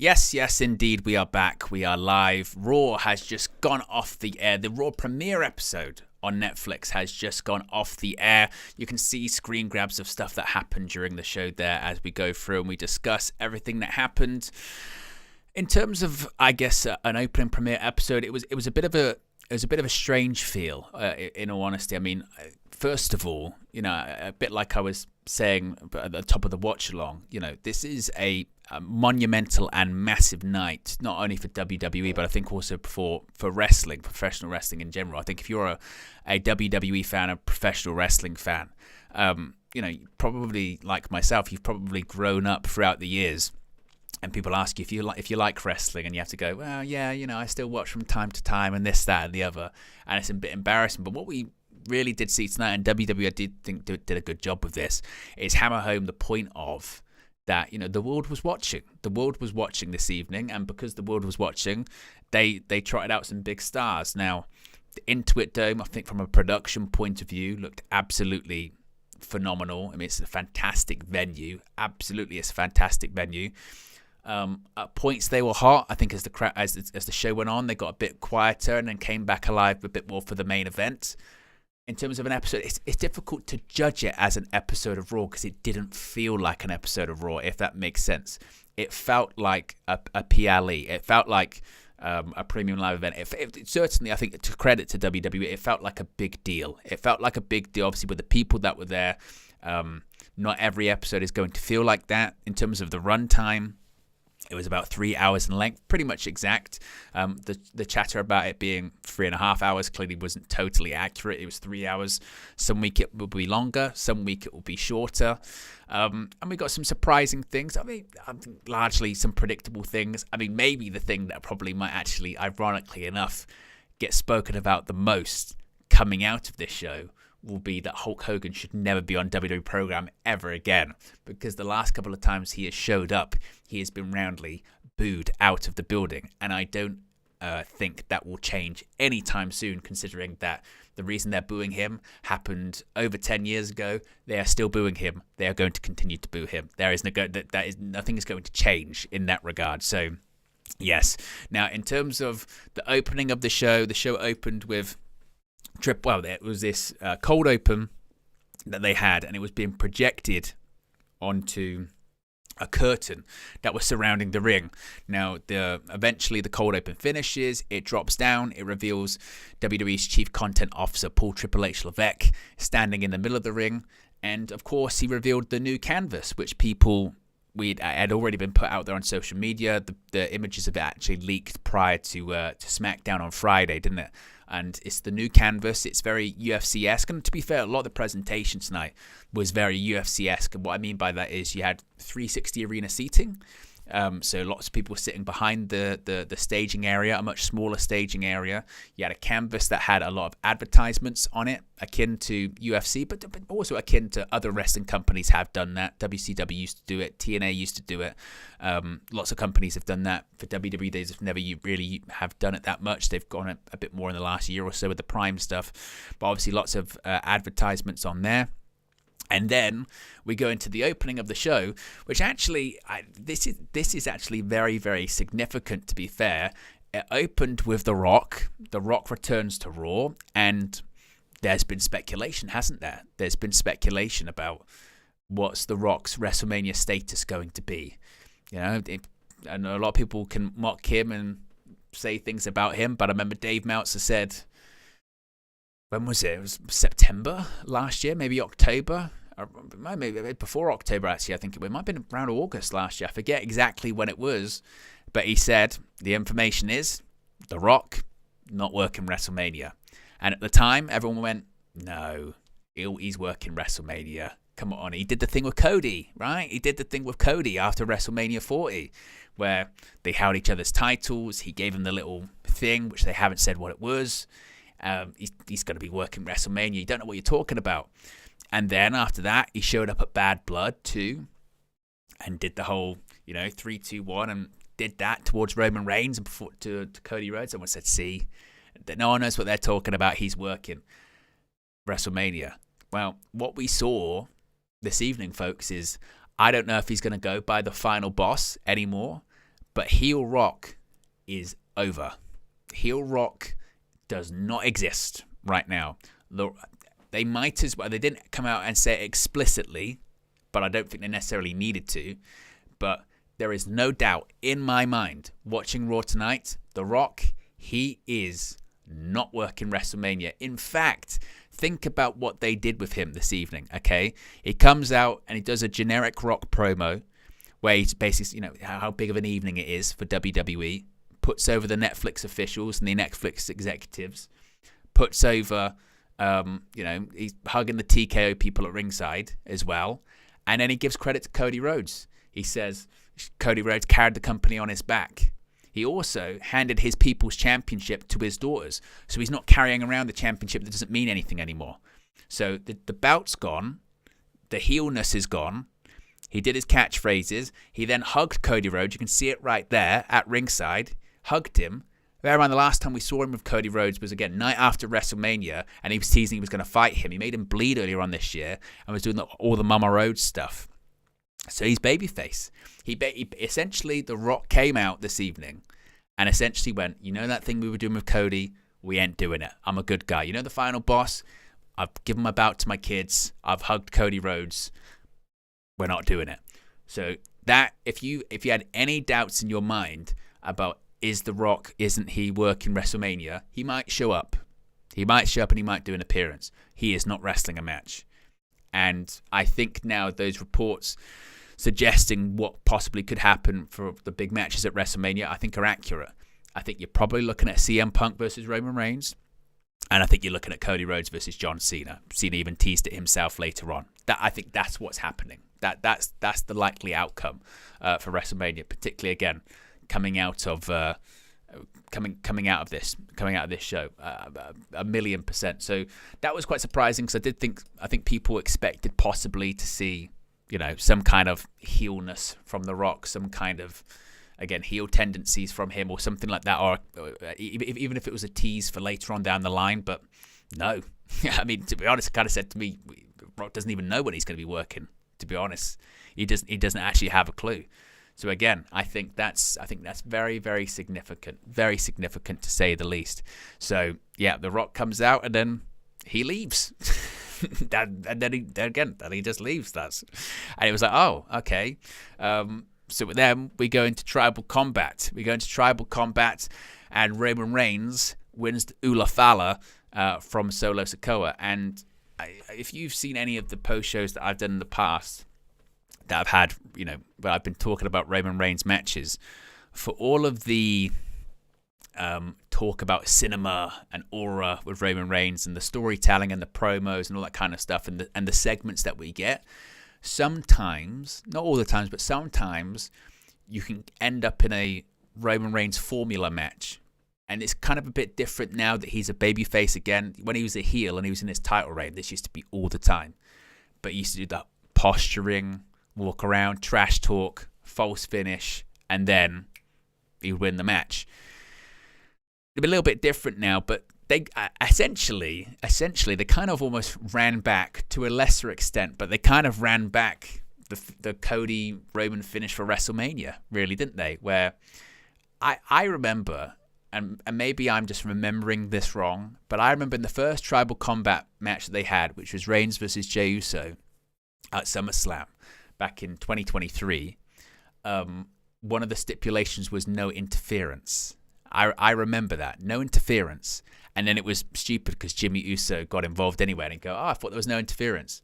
Yes, indeed, we are back. We are live. Raw has just gone off the air. The Raw Premiere episode on Netflix has just gone off the air. You can see screen grabs of stuff that happened during the show there as we go through and we discuss everything that happened. In terms of, I guess, an opening premiere episode, it was a bit of a strange feel. In all honesty, I mean, first of all, a bit like I was saying at the top of the watch along, this is a monumental and massive night, not only for WWE, but I think also for wrestling, professional wrestling in general. I think if you're a WWE fan, a professional wrestling fan, probably like myself, you've probably grown up throughout the years. And people ask you if you like wrestling, and you have to go, well, yeah, I still watch from time to time, and this, that, and the other, and it's a bit embarrassing. But what we really did see tonight, and WWE I did think did a good job with this, is hammer home the point of that the world was watching. The world was watching this evening, and because the world was watching, they trotted out some big stars. Now, the Intuit Dome, I think from a production point of view, looked absolutely phenomenal. I mean, it's a fantastic venue. Absolutely, it's a fantastic venue. At points they were hot. I think as the show went on, they got a bit quieter and then came back alive a bit more for the main event. In terms of an episode, it's difficult to judge it as an episode of Raw because it didn't feel like an episode of Raw, if that makes sense. It felt like a PLE. It felt like a premium live event. It certainly, I think, to credit to WWE, it felt like a big deal. It felt like a big deal, obviously, with the people that were there. Not every episode is going to feel like that. In terms of the runtime, it was about 3 hours in length, pretty much exact. The chatter about it being 3.5 hours clearly wasn't totally accurate. It was 3 hours. Some week it will be longer. Some week it will be shorter. And we got some surprising things. I think largely some predictable things. I mean, maybe the thing that probably might actually, ironically enough, get spoken about the most coming out of this show will be that Hulk Hogan should never be on WWE program ever again, because the last couple of times he has showed up, he has been roundly booed out of the building, and I don't think that will change anytime soon, considering that the reason they're booing him happened over 10 years ago. They are still booing him. They are going to continue to boo him. Nothing is going to change in that regard. So, yes. Now, in terms of the opening of the show opened with it was this cold open that they had, and it was being projected onto a curtain that was surrounding the ring. Now, eventually the cold open finishes, it drops down, it reveals WWE's Chief Content Officer, Paul Triple H Levesque, standing in the middle of the ring, and of course he revealed the new canvas, which had already been put out there on social media. The images of it actually leaked prior to SmackDown on Friday, didn't it? And it's the new canvas. It's very UFC-esque. And to be fair, a lot of the presentation tonight was very UFC-esque. And what I mean by that is you had 360 arena seating. So lots of people sitting behind the staging area, a much smaller staging area. You had a canvas that had a lot of advertisements on it, akin to UFC, but also akin to other wrestling companies have done that. WCW used to do it. TNA used to do it. Lots of companies have done that. For WWE, they just never really have done it that much. They've gone a bit more in the last year or so with the Prime stuff. But obviously lots of advertisements on there. And then we go into the opening of the show, which actually, this is actually very, very significant, to be fair. It opened with The Rock. The Rock returns to Raw, and there's been speculation, hasn't there? There's been speculation about what's The Rock's WrestleMania status going to be. And a lot of people can mock him and say things about him, but I remember Dave Meltzer said, when was it? It was September last year, maybe October. Maybe before October, actually. I think it might have been around August last year. I forget exactly when it was. But he said the information is The Rock not working WrestleMania. And at the time, everyone went, no, he's working WrestleMania. Come on. He did the thing with Cody, right? He did the thing with Cody after WrestleMania 40, where they held each other's titles. He gave him the little thing, which they haven't said what it was. He's going to be working WrestleMania. You don't know what you're talking about. And then after that, he showed up at Bad Blood 2 and did the whole, 3, 2, 1 and did that towards Roman Reigns and before to Cody Rhodes. Someone said, see, no one knows what they're talking about. He's working WrestleMania. Well, what we saw this evening, folks, is I don't know if he's going to go by the final boss anymore, But heel Rock is over. Heel Rock does not exist right now. They might as well. They didn't come out and say it explicitly, but I don't think they necessarily needed to. But there is no doubt in my mind, watching Raw tonight, The Rock, he is not working WrestleMania. In fact, think about what they did with him this evening, okay? He comes out and he does a generic Rock promo where he's basically, how big of an evening it is for WWE, puts over the Netflix officials and the Netflix executives, puts over, he's hugging the TKO people at ringside as well, and then he gives credit to Cody Rhodes. He says Cody Rhodes carried the company on his back. He also handed his People's Championship to his daughters. So he's not carrying around the championship that doesn't mean anything anymore. So the bout's gone. The heelness is gone. He did his catchphrases. He then hugged Cody Rhodes. You can see it right there at ringside. Hugged him. Bear in mind, the last time we saw him with Cody Rhodes was, again, night after WrestleMania, and he was teasing he was going to fight him. He made him bleed earlier on this year and was doing all the Mama Rhodes stuff. So he's babyface. He essentially, The Rock came out this evening and essentially went, that thing we were doing with Cody, we ain't doing it. I'm a good guy. The final boss? I've given my bout to my kids. I've hugged Cody Rhodes. We're not doing it. So that, if you had any doubts in your mind about is The Rock, isn't he working WrestleMania, he might show up. He might show up and he might do an appearance. He is not wrestling a match. And I think now those reports suggesting what possibly could happen for the big matches at WrestleMania, I think are accurate. I think you're probably looking at CM Punk versus Roman Reigns. And I think you're looking at Cody Rhodes versus John Cena. Cena even teased it himself later on. I think that's what's happening. That's the likely outcome for WrestleMania, particularly again coming out of this show 1,000,000%. So that was quite surprising because I think people expected possibly to see some kind of heelness from The Rock, some kind of, again, heel tendencies from him or something like that, or even if it was a tease for later on down the line. But no, I mean, to be honest, it kind of said to me, Rock doesn't even know when he's going to be working. To be honest, he doesn't actually have a clue. So again, I think that's very, very significant to say the least. So yeah, The Rock comes out and then he leaves. and then he just leaves. And it was like, oh, okay. So then we go into tribal combat. And Roman Reigns wins the Ula Fala from Solo Sikoa. And if you've seen any of the post shows that I've done in the past that I've had, where I've been talking about Roman Reigns matches, for all of the talk about cinema and aura with Roman Reigns and the storytelling and the promos and all that kind of stuff and the segments that we get, sometimes, not all the times, but sometimes you can end up in a Roman Reigns formula match. And it's kind of a bit different now that he's a babyface again. When he was a heel and he was in his title reign, this used to be all the time. But he used to do that posturing, walk around, trash talk, false finish, and then he would win the match. It'd be a little bit different now, but they essentially they kind of almost ran back to a lesser extent, but they kind of ran back the Cody Roman finish for WrestleMania, really, didn't they? Where I remember, and maybe I'm just remembering this wrong, but I remember in the first tribal combat match that they had, which was Reigns versus Jey Uso at SummerSlam back in 2023, one of the stipulations was no interference. I remember that. No interference. And then it was stupid because Jimmy Uso got involved anyway. And he'd go, I thought there was no interference.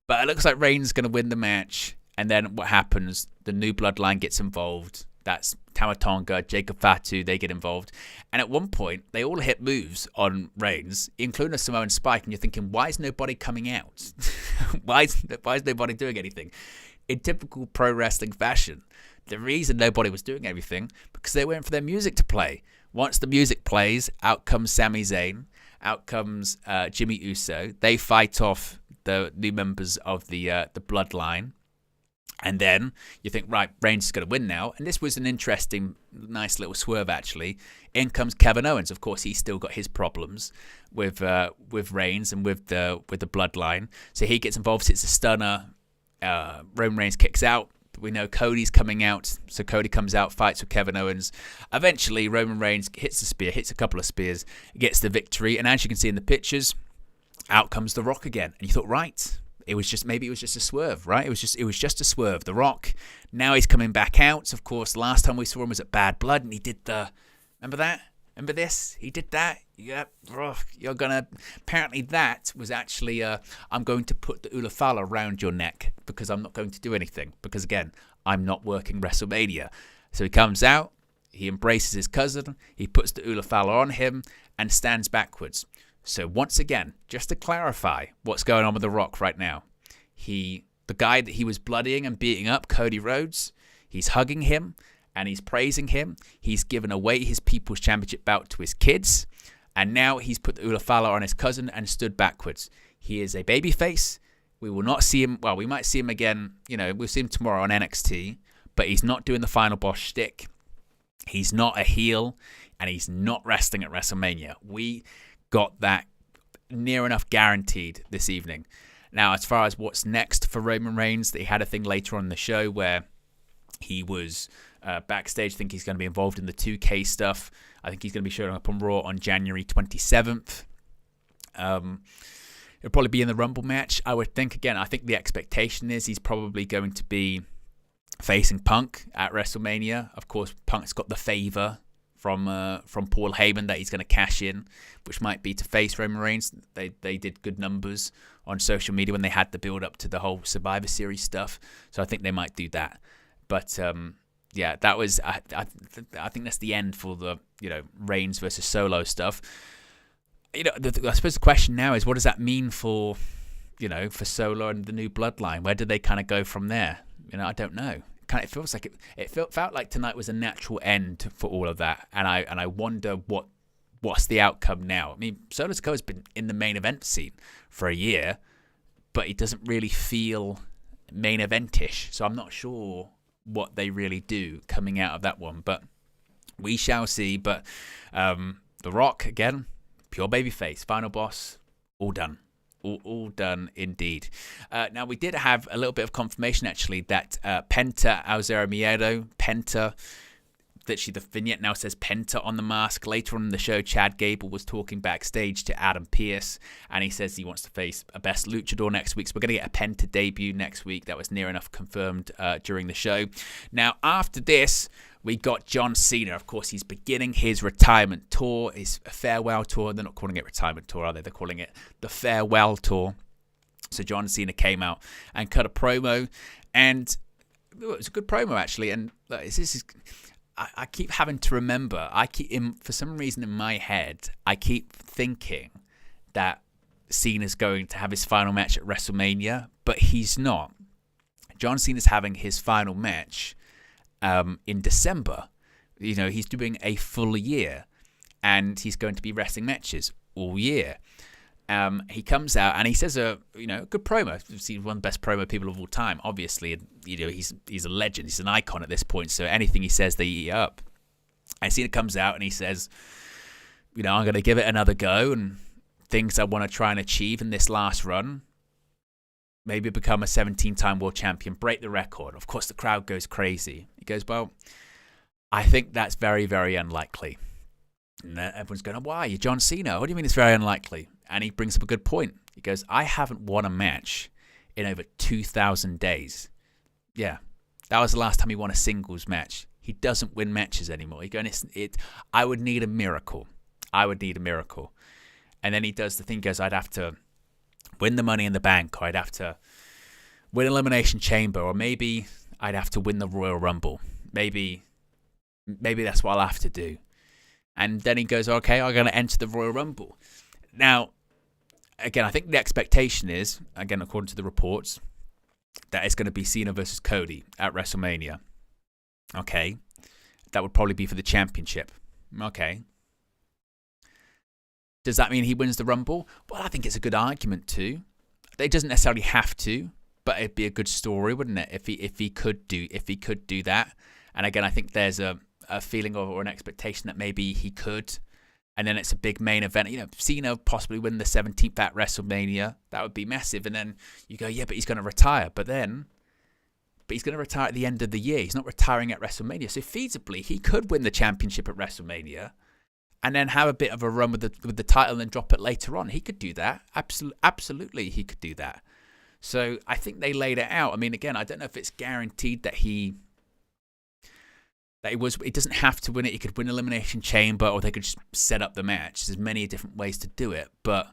But it looks like Reigns is going to win the match. And then what happens? The new bloodline gets involved. That's Tama Tonga, Jacob Fatu, they get involved. And at one point, they all hit moves on Reigns, including a Samoan Spike. And you're thinking, why is nobody coming out? why is nobody doing anything? In typical pro wrestling fashion, the reason nobody was doing everything because they waiting for their music to play. Once the music plays, out comes Sami Zayn, out comes Jimmy Uso. They fight off the new members of the bloodline. And then you think, right, Reigns is going to win now. And this was an interesting, nice little swerve, actually. In comes Kevin Owens. Of course, he's still got his problems with Reigns and with the bloodline. So he gets involved. It's a stunner. Roman Reigns kicks out, We know Cody's coming out, so Cody comes out, fights with Kevin Owens. Eventually, Roman Reigns hits the spear, hits a couple of spears, gets the victory, and as you can see in the pictures, out comes The Rock again. And you thought, right, maybe it was just a swerve, right? It was just a swerve. The Rock, now he's coming back out. Of course, last time we saw him was at Bad Blood, and he did remember that? Remember this? He did that? Yep. Apparently that was actually, I'm going to put the Ula Fala around your neck because I'm not going to do anything. Because again, I'm not working WrestleMania. So he comes out, he embraces his cousin, he puts the Ula Fala on him and stands backwards. So once again, just to clarify what's going on with The Rock right now, the guy that he was bloodying and beating up, Cody Rhodes, he's hugging him and he's praising him. He's given away his People's Championship belt to his kids, and now he's put the Ula Fala on his cousin and stood backwards. He is a babyface. We will not see him. Well, we might see him again. We'll see him tomorrow on NXT, but he's not doing the final boss shtick. He's not a heel, and he's not wrestling at WrestleMania. We got that near enough guaranteed this evening. Now, as far as what's next for Roman Reigns, they had a thing later on in the show where he was backstage. I think he's going to be involved in the 2K stuff. I think he's going to be showing up on Raw on January 27th. He'll probably be in the Rumble match, I would think. Again, I think the expectation is he's probably going to be facing Punk at WrestleMania. Of course, Punk's got the favor from Paul Heyman that he's going to cash in, which might be to face Roman Reigns. They did good numbers on social media when they had the build up to the whole Survivor Series stuff. So I think they might do that. But yeah, that was I think that's the end for the Reigns versus Solo stuff. I suppose the question now is, what does that mean for for Solo and the new bloodline? Where do they kind of go from there? I don't know. It feels like it felt like tonight was a natural end for all of that, and I wonder what's the outcome now. I mean, Solo Sikoa's been in the main event scene for a year, but he doesn't really feel main eventish. So I'm not sure what they really do coming out of that one, but we shall see. But The Rock, again, pure babyface, final boss, all done. All done indeed. Now, we did have a little bit of confirmation, actually, that Penta Alzero Miedo, Penta, literally the vignette now says Penta on the mask. Later on in the show, Chad Gable was talking backstage to Adam Pearce, and he says he wants to face a best luchador next week. So we're going to get a Penta debut next week. That was near enough confirmed during the show. Now, after this, we got John Cena. Of course, he's beginning his retirement tour, his farewell tour. They're not calling it retirement tour, are they? They're calling it the farewell tour. So John Cena came out and cut a promo, and it was a good promo, actually. And I keep having to remember, for some reason in my head, I keep thinking that Cena's going to have his final match at WrestleMania, but he's not. John Cena's having his final match in December. He's doing a full year, and he's going to be wrestling matches all year. He comes out and he says a good promo. He's one of the best promo people of all time. Obviously, he's a legend. He's an icon at this point. So anything he says, they eat up. And Cena comes out and he says, I'm going to give it another go, and things I want to try and achieve in this last run. Maybe become a 17-time world champion, break the record. Of course, the crowd goes crazy. He goes, well, I think that's very, very unlikely. And everyone's going, why? You're John Cena. What do you mean it's very unlikely? And he brings up a good point. He goes, I haven't won a match in over 2,000 days. Yeah, that was the last time he won a singles match. He doesn't win matches anymore. He's going, I would need a miracle. I would need a miracle. And then he does the thing, he goes, I'd have to win the Money in the Bank, or I'd have to win Elimination Chamber, or maybe I'd have to win the Royal Rumble. Maybe that's what I'll have to do. And then he goes, okay, I'm going to enter the Royal Rumble. Now, again, I think the expectation is, again, according to the reports, that it's going to be Cena versus Cody at WrestleMania. Okay. That would probably be for the championship. Okay. Does that mean he wins the Rumble? Well, I think it's a good argument too. It doesn't necessarily have to, but it'd be a good story, wouldn't it? If he could do that. And again, I think there's a feeling or an expectation that maybe he could. And then it's a big main event. Cena possibly win the 17th at WrestleMania. That would be massive. And then you go, yeah, but he's going to retire. But then but he's going to retire at the end of the year. He's not retiring at WrestleMania. So feasibly, he could win the championship at WrestleMania and then have a bit of a run with the title and then drop it later on. He could do that. Absolutely, he could do that. So I think they laid it out. I mean, again, I don't know if it's guaranteed that he doesn't have to win it. He could win Elimination Chamber, or they could just set up the match. There's many different ways to do it, but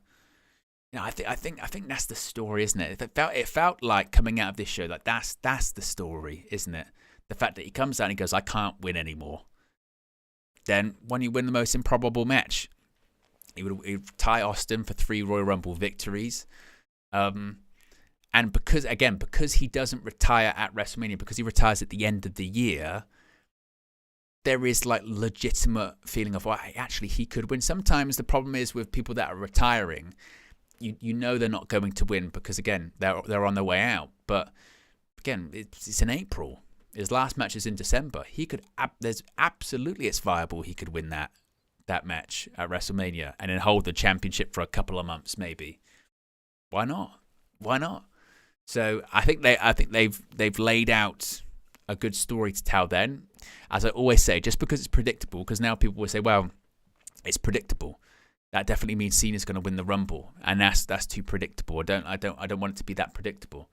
I think that's the story, isn't it? It felt like coming out of this show, like that's the story, isn't it? The fact that he comes out and he goes, I can't win anymore. Then when you win the most improbable match, he would tie Austin for 3 Royal Rumble victories. And because he doesn't retire at WrestleMania, because he retires at the end of the year, there is like legitimate feeling of, well, actually he could win. Sometimes the problem is with people that are retiring, you know they're not going to win because, again, they're on their way out. But again, it's in April. His last match is in December. It's viable he could win that match at WrestleMania and then hold the championship for a couple of months, maybe. Why not? So I think they've laid out a good story to tell. Then, as I always say, just because it's predictable, because now people will say, well, it's predictable. That definitely means Cena's going to win the Rumble, and that's too predictable. I don't want it to be that predictable.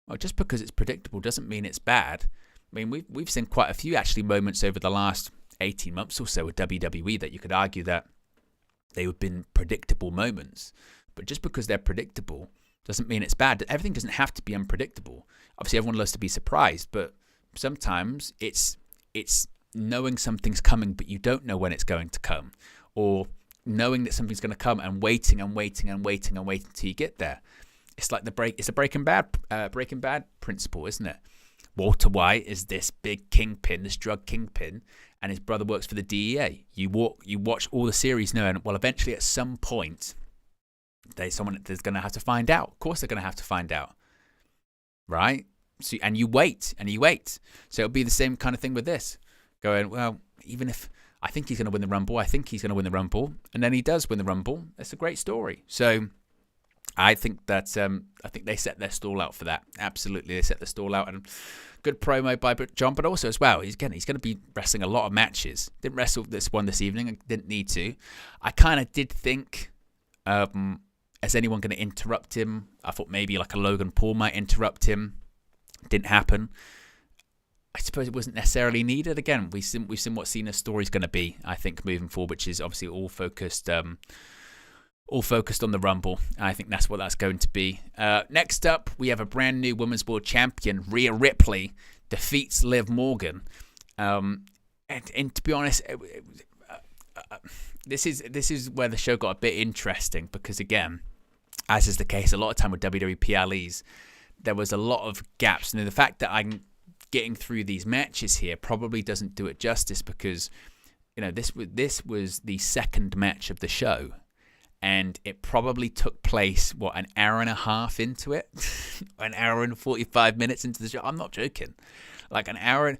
Well, just because it's predictable doesn't mean it's bad. I mean, we've seen quite a few actually moments over the last 18 months or so with WWE that you could argue that they have been predictable moments. But just because they're predictable doesn't mean it's bad. Everything doesn't have to be unpredictable. Obviously, everyone loves to be surprised, but sometimes it's knowing something's coming, but you don't know when it's going to come, or knowing that something's going to come and waiting until you get there. It's like it's a Breaking Bad principle, isn't it? Walter White is this big kingpin, this drug kingpin, and his brother works for the DEA. You watch all the series knowing, well, eventually at some point, there's going to have to find out. Of course, they're going to have to find out, right? So, and you wait. So it'll be the same kind of thing with this. Going, well, even if I think he's going to win the Rumble, and then he does win the Rumble. It's a great story. So I think that I think they set their stall out for that. Absolutely, they set the stall out, and good promo by John, but also as well, he's going to be wrestling a lot of matches. Didn't wrestle this one this evening, and didn't need to. I kind of did think, is anyone going to interrupt him? I thought maybe like a Logan Paul might interrupt him. Didn't happen. I suppose it wasn't necessarily needed. Again, we've seen what Cena's story is going to be, I think, moving forward, which is obviously all focused on the Rumble. I think that's what that's going to be. Next up, we have a brand new Women's World Champion, Rhea Ripley, defeats Liv Morgan. And to be honest, this is where the show got a bit interesting, because again, as is the case a lot of time with WWE PLEs, there was a lot of gaps. And the fact that I'm getting through these matches here probably doesn't do it justice, because this was the second match of the show, and it probably took place an hour and a half into it, an hour and 45 minutes into the show. I'm not joking. Like an hour and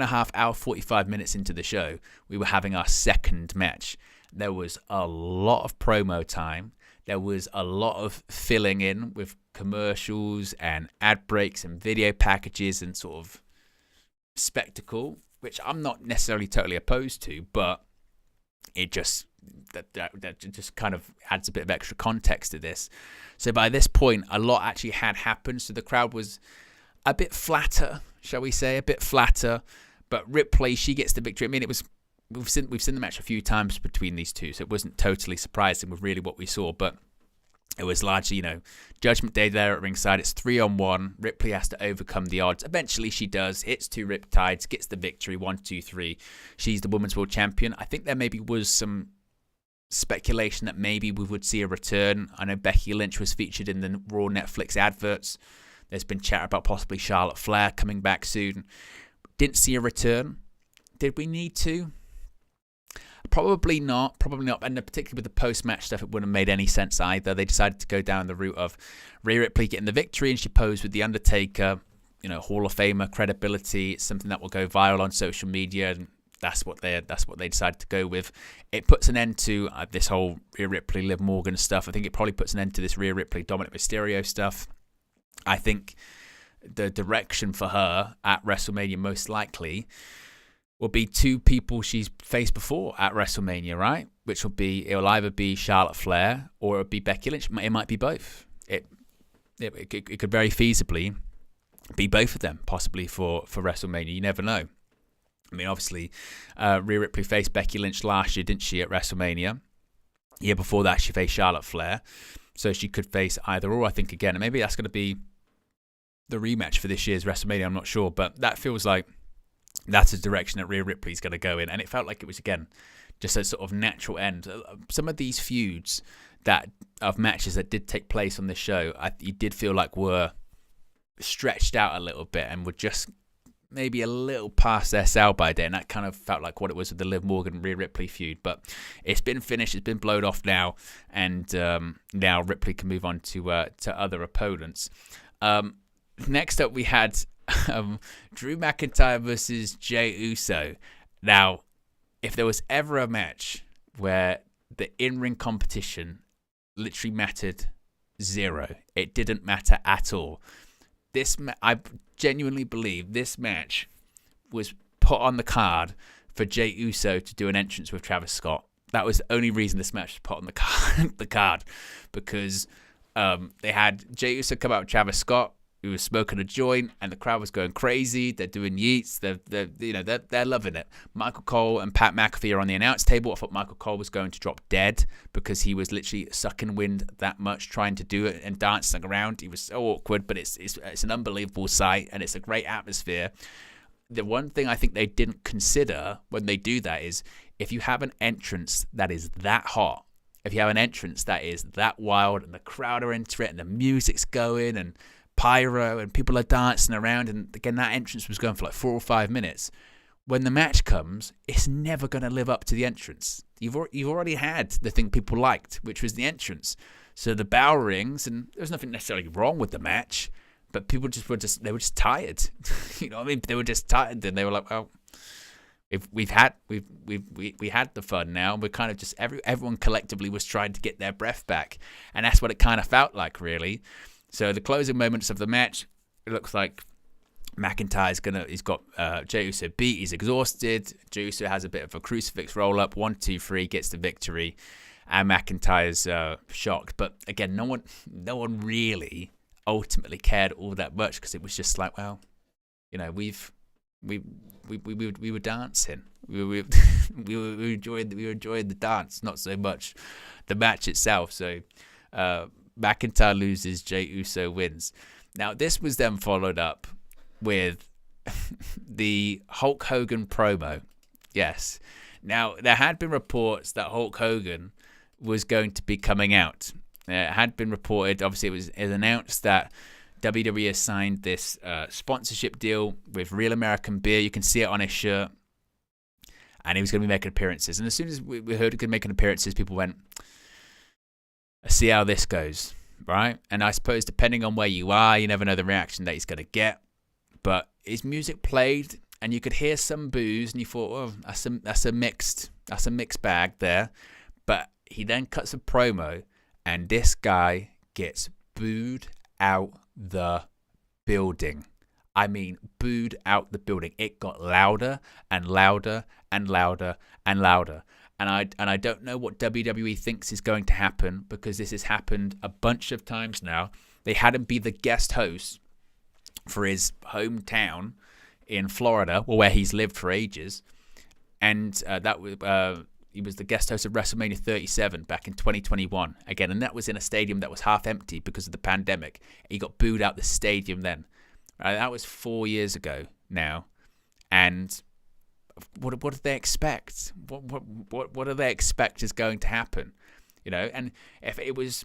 a half, hour 45 minutes into the show, we were having our second match. There was a lot of promo time. There was a lot of filling in with commercials and ad breaks and video packages and sort of spectacle, which I'm not necessarily totally opposed to, but it just that just kind of adds a bit of extra context to this. So by this point, a lot actually had happened, so the crowd was a bit flatter, shall we say, But Ripley, she gets the victory. I mean, we've seen the match a few times between these two, so it wasn't totally surprising with really what we saw, but it was largely, Judgment Day there at ringside. It's 3-on-1. Ripley has to overcome the odds. Eventually she does, hits 2 riptides, gets the victory, 1, 2, 3. She's the Women's World Champion. I think there maybe was some speculation that maybe we would see a return. I know Becky Lynch was featured in the Raw Netflix adverts. There's been chat about possibly Charlotte Flair coming back soon. Didn't see a return. Did we need to? Probably not. And particularly with the post-match stuff, it wouldn't have made any sense either. They decided to go down the route of Rhea Ripley getting the victory, and she posed with The Undertaker, Hall of Famer credibility. It's something that will go viral on social media, and that's what they decided to go with. It puts an end to this whole Rhea Ripley, Liv Morgan stuff. I think it probably puts an end to this Rhea Ripley, Dominic Mysterio stuff. I think the direction for her at WrestleMania most likely will be two people she's faced before at WrestleMania, right? Which it'll either be Charlotte Flair or it'll be Becky Lynch. It might be both. It could very feasibly be both of them, possibly for WrestleMania. You never know. I mean, obviously, Rhea Ripley faced Becky Lynch last year, didn't she, at WrestleMania? Year before that, she faced Charlotte Flair. So she could face either or, I think, again. And maybe that's going to be the rematch for this year's WrestleMania. I'm not sure. But that feels like that's a direction that Rhea Ripley's going to go in. And it felt like it was, again, just a sort of natural end. Some of these feuds of matches that did take place on this show, you did feel like were stretched out a little bit and were just maybe a little past their sell-by date, and that kind of felt like what it was with the Liv Morgan Rhea Ripley feud. But it's been finished, it's been blowed off now, and now Ripley can move on to other opponents. Next up, we had Drew McIntyre versus Jey Uso. Now, if there was ever a match where the in-ring competition literally mattered zero, it didn't matter at all. I genuinely believe this match was put on the card for Jey Uso to do an entrance with Travis Scott. That was the only reason this match was put on the card, because they had Jey Uso come out with Travis Scott, who was smoking a joint, and the crowd was going crazy. They're doing yeets. They're loving it. Michael Cole and Pat McAfee are on the announce table. I thought Michael Cole was going to drop dead because he was literally sucking wind that much trying to do it and dancing around. He was so awkward, but it's an unbelievable sight, and it's a great atmosphere. The one thing I think they didn't consider when they do that is if you have an entrance that is that hot, if you have an entrance that is that wild, and the crowd are into it, and the music's going, and pyro, and people are dancing around, and again, that entrance was going for like 4 or 5 minutes. When the match comes, it's never going to live up to the entrance. You've already had the thing people liked, which was the entrance. So the bell rings, and there was nothing necessarily wrong with the match, but people were just tired. You know what I mean? They were just tired, and they were like, well, we had the fun now. We're kind of just everyone collectively was trying to get their breath back, and that's what it kind of felt like, really. So the closing moments of the match, it looks like McIntyre's he's got Jey Uso beat. He's exhausted. Jey Uso has a bit of a crucifix roll up. 1, 2, 3 gets the victory, and McIntyre's shocked. But again, no one really ultimately cared all that much, because it was just like, well, you know, we were dancing. We were enjoying the dance, not so much the match itself. So McIntyre loses, Jey Uso wins. Now, this was then followed up with the Hulk Hogan promo. Yes. Now, there had been reports that Hulk Hogan was going to be coming out. It had been reported, obviously it was announced that WWE has signed this sponsorship deal with Real American Beer. You can see it on his shirt. And he was going to be making appearances. And as soon as we heard he was making appearances, people went, let's see how this goes, right? And I suppose depending on where you are, you never know the reaction that he's going to get. But his music played, and you could hear some boos, and you thought, oh, that's a mixed bag there. But he then cuts a promo, and this guy gets booed out the building. I mean, booed out the building. It got louder and louder and louder and louder. And I don't know what WWE thinks is going to happen, because this has happened a bunch of times now. They had him be the guest host for his hometown in Florida, or where he's lived for ages. And he was the guest host of WrestleMania 37 back in 2021. Again, and that was in a stadium that was half empty because of the pandemic. He got booed out the stadium then. That was 4 years ago now. And what do they expect? What do they expect is going to happen? You know, and if it was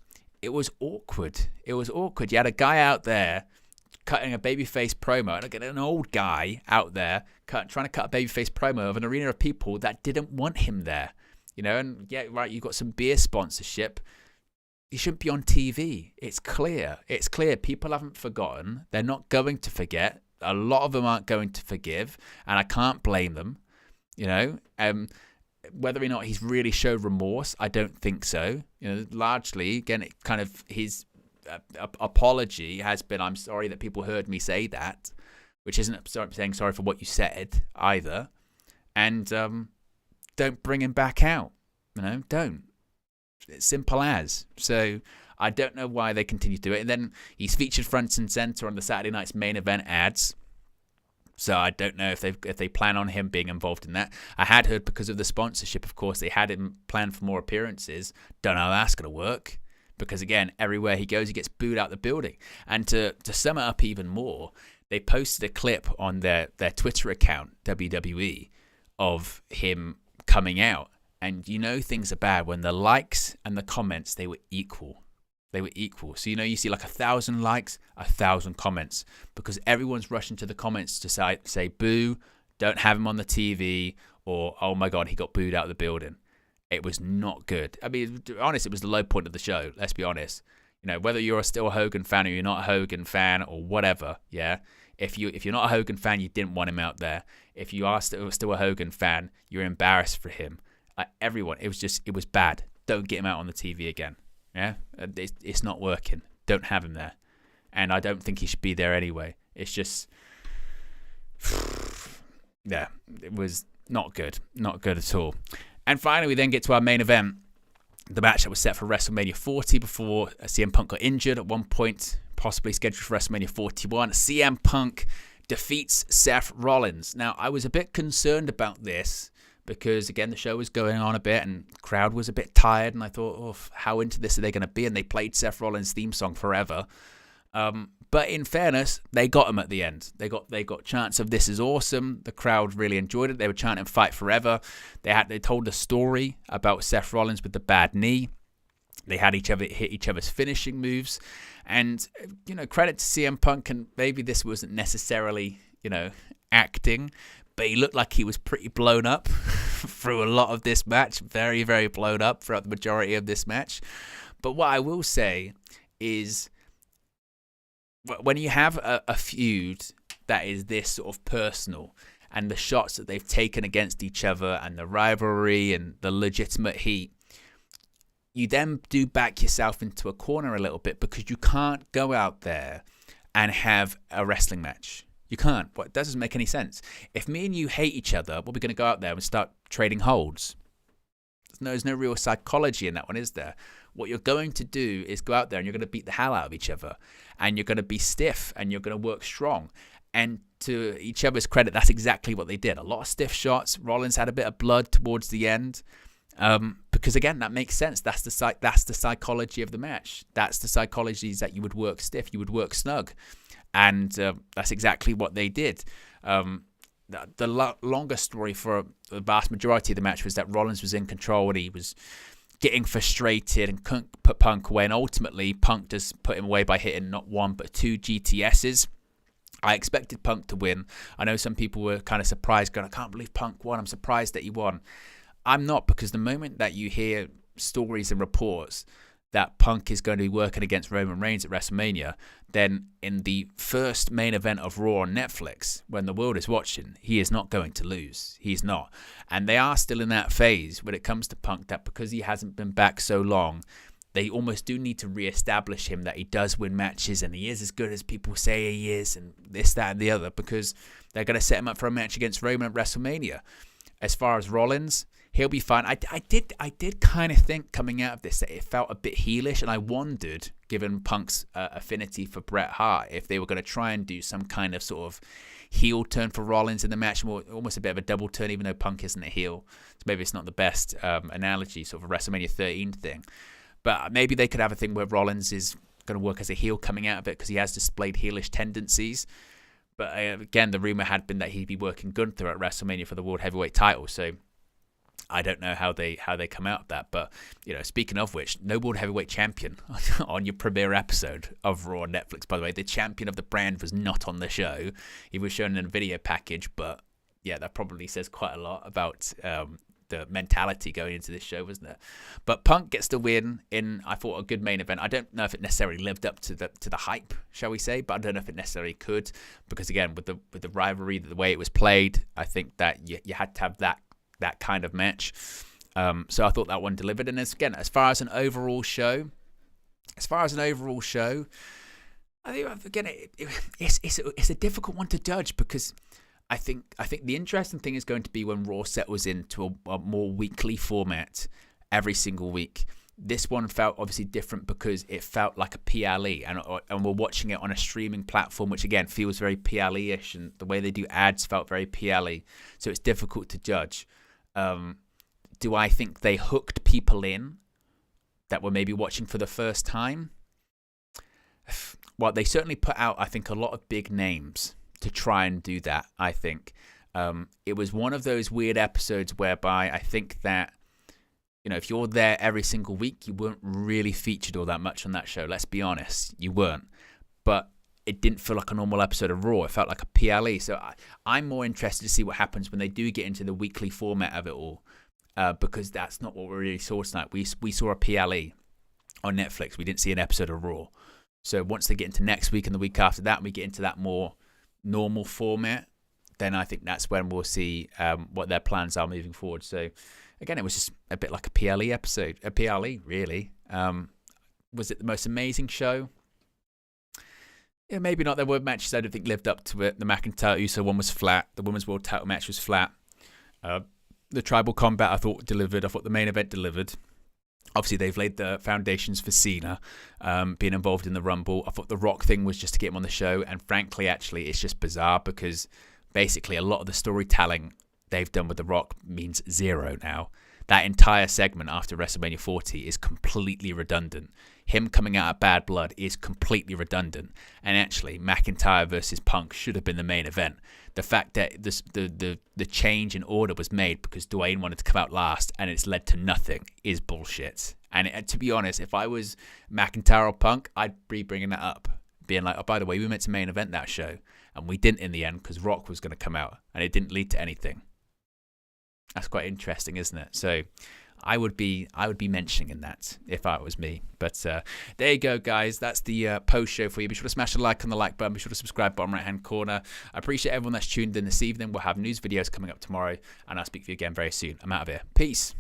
awkward. It was awkward. You had a guy out there cutting a babyface promo, and again, an old guy out there trying to cut a babyface promo of an arena of people that didn't want him there. You know, and yeah, right, you've got some beer sponsorship. You shouldn't be on TV. It's clear. It's clear. People haven't forgotten. They're not going to forget. A lot of them aren't going to forgive, and I can't blame them. You know, whether or not he's really showed remorse, I don't think so. You know, largely, again, it kind of apology has been, I'm sorry that people heard me say that, which isn't saying sorry for what you said either. And don't bring him back out. Don't. It's simple as. So I don't know why they continue to do it. And then he's featured front and center on the Saturday night's main event ads. So I don't know if they plan on him being involved in that. I had heard because of the sponsorship, of course, they had him planned for more appearances. Don't know how that's going to work. Because, again, everywhere he goes, he gets booed out the building. And to sum it up even more, they posted a clip on their Twitter account, WWE, of him coming out. And things are bad when the likes and the comments, they were equal. They were equal. So, you see like 1,000 likes, 1,000 comments. Because everyone's rushing to the comments to say boo, don't have him on the TV, or, oh my God, he got booed out of the building. It was not good. I mean, to be honest, it was the low point of the show. Let's be honest. Whether you're still a Hogan fan or you're not a Hogan fan or whatever, yeah. If you're not a Hogan fan, you didn't want him out there. If you are still a Hogan fan, you're embarrassed for him. Everyone, it was bad. Don't get him out on the TV again. Yeah, it's not working. Don't have him there, and I don't think he should be there anyway. It's just, yeah, it was not good at all. And finally, we then get to our main event, the match that was set for WrestleMania 40 before CM Punk got injured at one point, possibly scheduled for WrestleMania 41. CM Punk defeats Seth Rollins. Now, I was a bit concerned about this because, again, the show was going on a bit and the crowd was a bit tired, and I thought, oh, how into this are they going to be? And they played Seth Rollins' theme song forever. But in fairness, they got him at the end. They got chants of "This is awesome." The crowd really enjoyed it. They were chanting "Fight forever." They told a story about Seth Rollins with the bad knee. They had hit each other's finishing moves, and credit to CM Punk. And maybe this wasn't necessarily acting, but he looked like he was pretty blown up through a lot of this match. Very, very blown up throughout the majority of this match. But what I will say is, when you have a feud that is this sort of personal, and the shots that they've taken against each other and the rivalry and the legitimate heat, you then do back yourself into a corner a little bit, because you can't go out there and have a wrestling match. You can't. It doesn't make any sense. If me and you hate each other, we're going to go out there and start trading holds. There's no real psychology in that one, is there? What you're going to do is go out there and you're going to beat the hell out of each other, and you're going to be stiff and you're going to work strong. And to each other's credit, that's exactly what they did. A lot of stiff shots. Rollins had a bit of blood towards the end, because again, that makes sense. That's the psychology of the match. That's the psychology, is that you would work stiff, you would work snug, and that's exactly what they did. The longer story for the vast majority of the match was that Rollins was in control and he was getting frustrated and couldn't put Punk away, and ultimately Punk just put him away by hitting not one but two GTSs. I expected Punk to win. I know some people were kind of surprised, going, I can't believe Punk won. I'm surprised that he won. I'm not, because the moment that you hear stories and reports that Punk is going to be working against Roman Reigns at WrestleMania, then in the first main event of Raw on Netflix, when the world is watching, he is not going to lose. He's not. And they are still in that phase when it comes to Punk, that because he hasn't been back so long, they almost do need to reestablish him, that he does win matches and he is as good as people say he is, and this, that, and the other, because they're going to set him up for a match against Roman at WrestleMania. As far as Rollins, he'll be fine. I did kind of think coming out of this that it felt a bit heelish, and I wondered, given Punk's affinity for Bret Hart, if they were going to try and do some kind of sort of heel turn for Rollins in the match, almost a bit of a double turn, even though Punk isn't a heel. So maybe it's not the best analogy, sort of a WrestleMania 13 thing. But maybe they could have a thing where Rollins is going to work as a heel coming out of it, because he has displayed heelish tendencies. But again, the rumor had been that he'd be working Gunther at WrestleMania for the World Heavyweight title. So I don't know how they come out of that. But speaking of which, no World Heavyweight champion on your premiere episode of Raw on Netflix. By the way, the champion of the brand was not on the show. He was shown in a video package. But yeah, that probably says quite a lot about the mentality going into this show, wasn't it? But Punk gets the win in, I thought, a good main event. I don't know if it necessarily lived up to the hype, shall we say, but I don't know if it necessarily could, because again, with the rivalry, the way it was played, I think that you had to have that kind of match. So I thought that one delivered. And as far as an overall show, As far as an overall show, I think again it's a difficult one to judge, because I think the interesting thing is going to be when Raw settles into a more weekly format every single week. This one felt obviously different because it felt like a PLE, and we're watching it on a streaming platform, which again feels very PLE-ish, and the way they do ads felt very PLE. So it's difficult to judge. Do I think they hooked people in that were maybe watching for the first time? Well, they certainly put out, I think, a lot of big names to try and do that, I think. It was one of those weird episodes whereby I think that, if you're there every single week, you weren't really featured all that much on that show. Let's be honest, you weren't. But it didn't feel like a normal episode of Raw. It felt like a PLE. So I'm more interested to see what happens when they do get into the weekly format of it all, because that's not what we really saw tonight. We saw a PLE on Netflix. We didn't see an episode of Raw. So once they get into next week and the week after that, and we get into that more normal format, then I think that's when we'll see what their plans are moving forward. So again, it was just a bit like a PLE episode, a PLE really. Was it the most amazing show? Yeah, maybe not. There were matches I don't think lived up to it. The McIntyre Uso one was flat. The Women's World Title match was flat. The Tribal Combat I thought delivered. I thought the main event delivered. Obviously, they've laid the foundations for Cena being involved in the Rumble. I thought the Rock thing was just to get him on the show. And frankly, actually, it's just bizarre because basically a lot of the storytelling they've done with the Rock means zero now. That entire segment after WrestleMania 40 is completely redundant. Him coming out of Bad Blood is completely redundant. And actually, McIntyre versus Punk should have been the main event. The fact that the change in order was made because Dwayne wanted to come out last and it's led to nothing is bullshit. And to be honest, if I was McIntyre or Punk, I'd be bringing that up. Being like, oh, by the way, we meant to main event that show. And we didn't in the end because Rock was going to come out. And it didn't lead to anything. That's quite interesting, isn't it? So I would be mentioning that if I was me. But there you go, guys. That's the post show for you. Be sure to smash a like on the like button. Be sure to subscribe bottom right hand corner. I appreciate everyone that's tuned in this evening. We'll have news videos coming up tomorrow, and I'll speak to you again very soon. I'm out of here. Peace.